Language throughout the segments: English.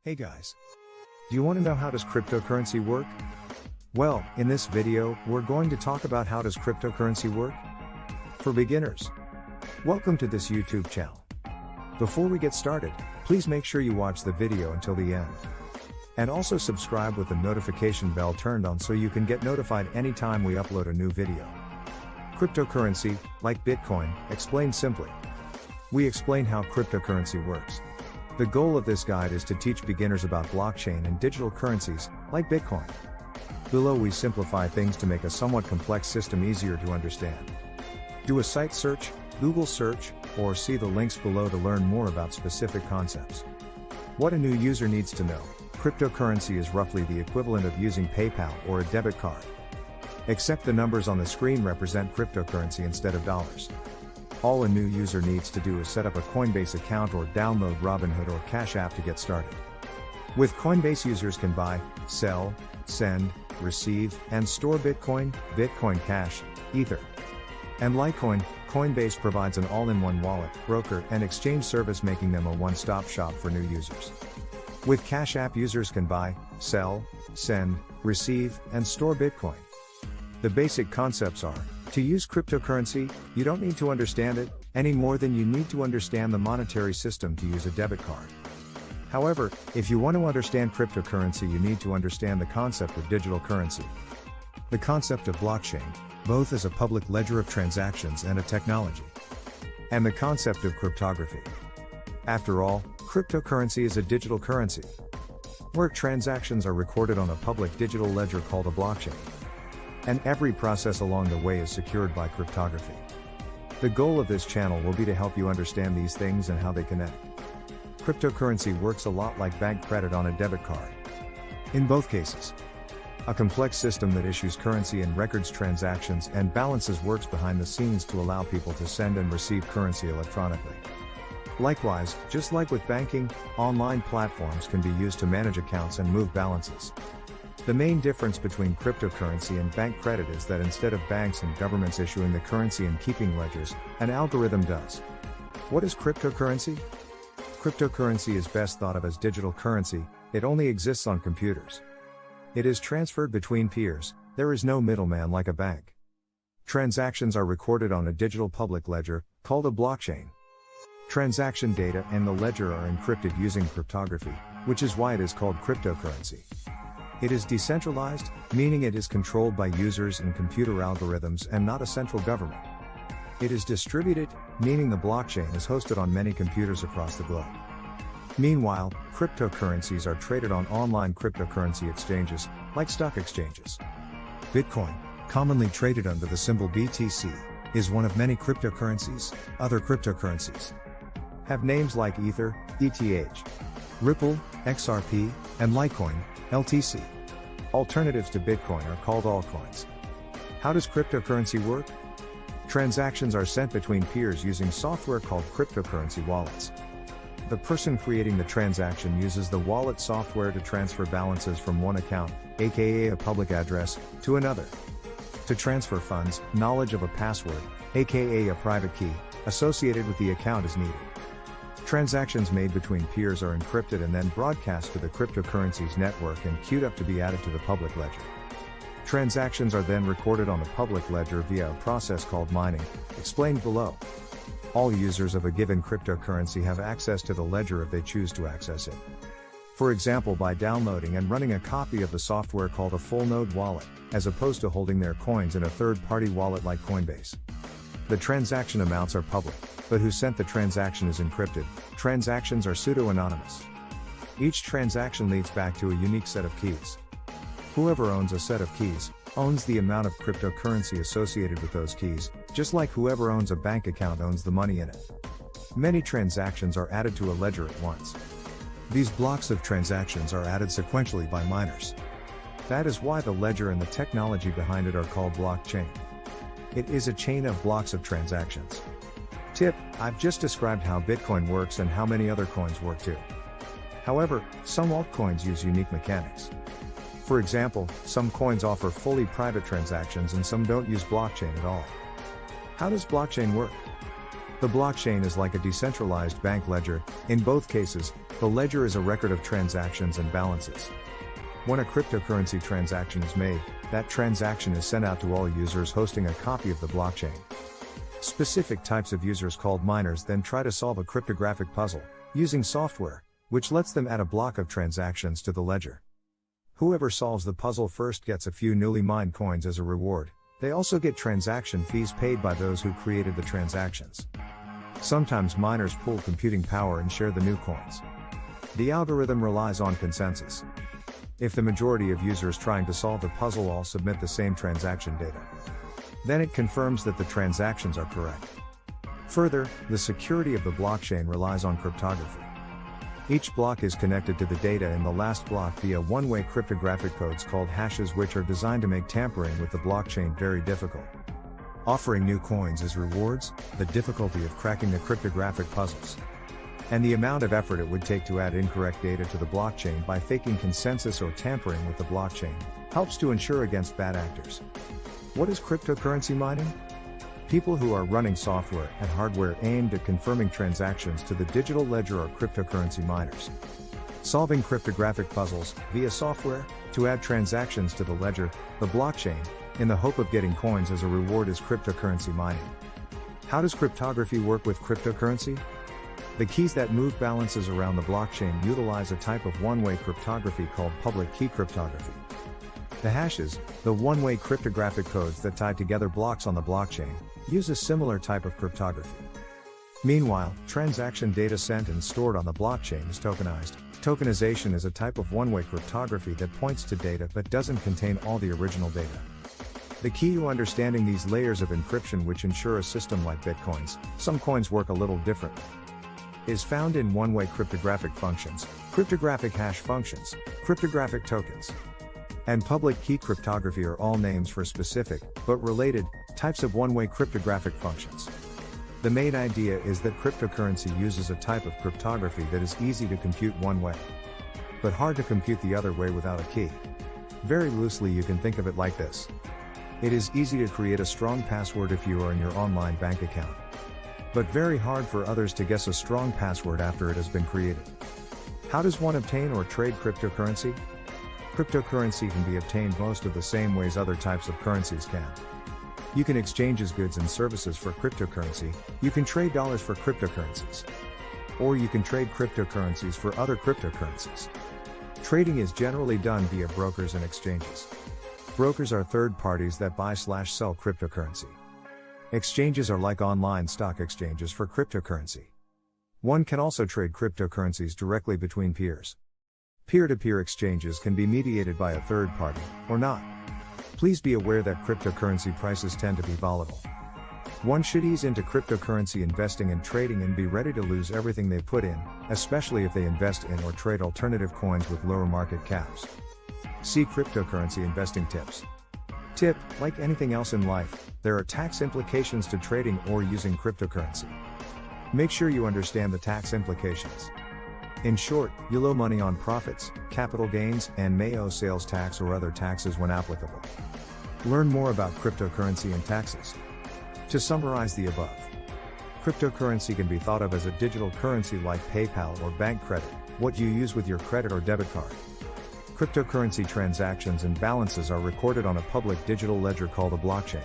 Hey guys. Do you want to know how does cryptocurrency work? Well, in this video, we're going to talk about how does cryptocurrency work? For beginners. Welcome to this YouTube channel. Before we get started, please make sure you watch the video until the end. And also subscribe with the notification bell turned on so you can get notified anytime we upload a new video. Cryptocurrency, like Bitcoin, explained simply. We explain how cryptocurrency works. The goal of this guide is to teach beginners about blockchain and digital currencies, like Bitcoin. Below we simplify things to make a somewhat complex system easier to understand. Do a site search, Google search, or see the links below to learn more about specific concepts. What a new user needs to know: cryptocurrency is roughly the equivalent of using PayPal or a debit card. Except the numbers on the screen represent cryptocurrency instead of dollars. All a new user needs to do is set up a Coinbase account or download Robinhood or Cash App to get started. With Coinbase, users can buy, sell, send, receive, and store Bitcoin, Bitcoin Cash, Ether, and Litecoin. Coinbase provides an all-in-one wallet, broker, and exchange service, making them a one-stop shop for new users. With Cash App, users can buy, sell, send, receive, and store Bitcoin. The basic concepts are: to use cryptocurrency, you don't need to understand it any more than you need to understand the monetary system to use a debit card. However, if you want to understand cryptocurrency, you need to understand the concept of digital currency. The concept of blockchain, both as a public ledger of transactions and a technology. And the concept of cryptography. After all, cryptocurrency is a digital currency, where transactions are recorded on a public digital ledger called a blockchain. And every process along the way is secured by cryptography. The goal of this channel will be to help you understand these things and how they connect. Cryptocurrency works a lot like bank credit on a debit card. In both cases, a complex system that issues currency and records transactions and balances works behind the scenes to allow people to send and receive currency electronically. Likewise, just like with banking, online platforms can be used to manage accounts and move balances. The main difference between cryptocurrency and bank credit is that instead of banks and governments issuing the currency and keeping ledgers, an algorithm does. What is cryptocurrency? Cryptocurrency is best thought of as digital currency. It only exists on computers. It is transferred between peers. There is no middleman like a bank. Transactions are recorded on a digital public ledger, called a blockchain. Transaction data and the ledger are encrypted using cryptography, which is why it is called cryptocurrency. It is decentralized, meaning it is controlled by users and computer algorithms and not a central government. It is distributed, meaning the blockchain is hosted on many computers across the globe. Meanwhile, cryptocurrencies are traded on online cryptocurrency exchanges, like stock exchanges. Bitcoin, commonly traded under the symbol BTC, is one of many cryptocurrencies. Other cryptocurrencies have names like Ether, ETH, Ripple, XRP, and Litecoin, LTC. Alternatives to Bitcoin are called altcoins. How does cryptocurrency work? Transactions are sent between peers using software called cryptocurrency wallets. The person creating the transaction uses the wallet software to transfer balances from one account, aka a public address, to another. To transfer funds, knowledge of a password, aka a private key, associated with the account is needed. Transactions made between peers are encrypted and then broadcast to the cryptocurrency's network and queued up to be added to the public ledger. Transactions are then recorded on the public ledger via a process called mining, explained below. All users of a given cryptocurrency have access to the ledger if they choose to access it. For example, by downloading and running a copy of the software called a full node wallet, as opposed to holding their coins in a third-party wallet like Coinbase. The transaction amounts are public, but who sent the transaction is encrypted. Transactions are pseudo-anonymous. Each transaction leads back to a unique set of keys. Whoever owns a set of keys, owns the amount of cryptocurrency associated with those keys, just like whoever owns a bank account owns the money in it. Many transactions are added to a ledger at once. These blocks of transactions are added sequentially by miners. That is why the ledger and the technology behind it are called blockchain. It is a chain of blocks of transactions. Tip: I've just described how Bitcoin works and how many other coins work too. However, some altcoins use unique mechanics. For example, some coins offer fully private transactions and some don't use blockchain at all. How does blockchain work? The blockchain is like a decentralized bank ledger. In both cases, the ledger is a record of transactions and balances. When a cryptocurrency transaction is made, that transaction is sent out to all users hosting a copy of the blockchain. Specific types of users called miners then try to solve a cryptographic puzzle, using software, which lets them add a block of transactions to the ledger. Whoever solves the puzzle first gets a few newly mined coins as a reward. They also get transaction fees paid by those who created the transactions. Sometimes miners pool computing power and share the new coins. The algorithm relies on consensus. If the majority of users trying to solve the puzzle all submit the same transaction data, then it confirms that the transactions are correct. Further, the security of the blockchain relies on cryptography. Each block is connected to the data in the last block via one-way cryptographic codes called hashes, which are designed to make tampering with the blockchain very difficult. Offering new coins as rewards, the difficulty of cracking the cryptographic puzzles, and the amount of effort it would take to add incorrect data to the blockchain by faking consensus or tampering with the blockchain, helps to ensure against bad actors. What is cryptocurrency mining? People who are running software and hardware aimed at confirming transactions to the digital ledger are cryptocurrency miners. Solving cryptographic puzzles via software to add transactions to the ledger, the blockchain, in the hope of getting coins as a reward is cryptocurrency mining. How does cryptography work with cryptocurrency? The keys that move balances around the blockchain utilize a type of one-way cryptography called public key cryptography. The hashes, the one-way cryptographic codes that tie together blocks on the blockchain, use a similar type of cryptography. Meanwhile, transaction data sent and stored on the blockchain is tokenized. Tokenization is a type of one-way cryptography that points to data but doesn't contain all the original data. The key to understanding these layers of encryption, which ensure a system like Bitcoin's, some coins work a little differently, is found in one-way cryptographic functions, cryptographic hash functions, cryptographic tokens, and public key cryptography are all names for specific, but related, types of one-way cryptographic functions. The main idea is that cryptocurrency uses a type of cryptography that is easy to compute one way, but hard to compute the other way without a key. Very loosely you can think of it like this. It is easy to create a strong password if you are in your online bank account, but very hard for others to guess a strong password after it has been created. How does one obtain or trade cryptocurrency? Cryptocurrency can be obtained most of the same ways other types of currencies can. You can exchange goods and services for cryptocurrency, you can trade dollars for cryptocurrencies, or you can trade cryptocurrencies for other cryptocurrencies. Trading is generally done via brokers and exchanges. Brokers are third parties that buy/sell cryptocurrency. Exchanges are like online stock exchanges for cryptocurrency. One can also trade cryptocurrencies directly between peers. Peer-to-peer exchanges can be mediated by a third party, or not. Please be aware that cryptocurrency prices tend to be volatile. One should ease into cryptocurrency investing and trading and be ready to lose everything they put in, especially if they invest in or trade alternative coins with lower market caps. See cryptocurrency investing tips. Tip: like anything else in life, there are tax implications to trading or using cryptocurrency. Make sure you understand the tax implications. In short, you'll owe money on profits, capital gains, and may owe sales tax or other taxes when applicable. Learn more about cryptocurrency and taxes. To summarize the above, cryptocurrency can be thought of as a digital currency like PayPal or bank credit, what you use with your credit or debit card. Cryptocurrency transactions and balances are recorded on a public digital ledger called a blockchain.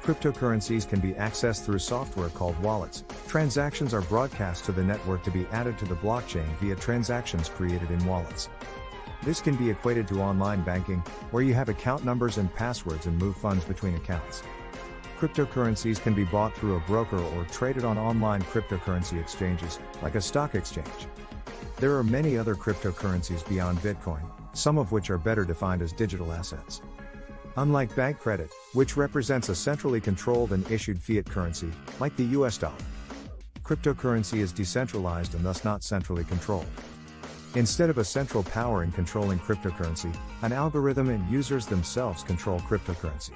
Cryptocurrencies can be accessed through software called wallets. Transactions are broadcast to the network to be added to the blockchain via transactions created in wallets. This can be equated to online banking, where you have account numbers and passwords and move funds between accounts. Cryptocurrencies can be bought through a broker or traded on online cryptocurrency exchanges, like a stock exchange. There are many other cryptocurrencies beyond Bitcoin, some of which are better defined as digital assets. Unlike bank credit, which represents a centrally controlled and issued fiat currency, like the US dollar, cryptocurrency is decentralized and thus not centrally controlled. Instead of a central power in controlling cryptocurrency, an algorithm and users themselves control cryptocurrency.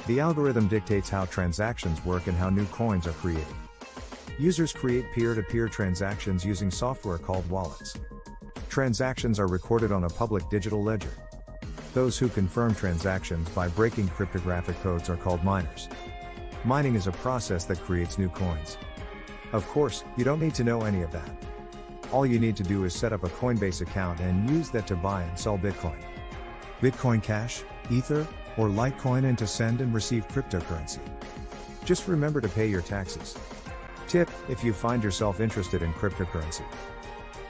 The algorithm dictates how transactions work and how new coins are created. Users create peer-to-peer transactions using software called wallets. Transactions are recorded on a public digital ledger. Those who confirm transactions by breaking cryptographic codes are called miners. Mining is a process that creates new coins. Of course, you don't need to know any of that. All you need to do is set up a Coinbase account and use that to buy and sell Bitcoin. Bitcoin Cash, Ether, or Litecoin, and to send and receive cryptocurrency. Just remember to pay your taxes. Tip: if you find yourself interested in cryptocurrency,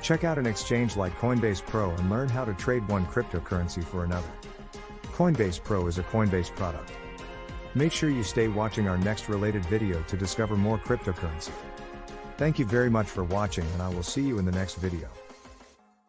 check out an exchange like Coinbase Pro and learn how to trade one cryptocurrency for another. Coinbase Pro is a Coinbase product. Make sure you stay watching our next related video to discover more cryptocurrency. Thank you very much for watching, and I will see you in the next video.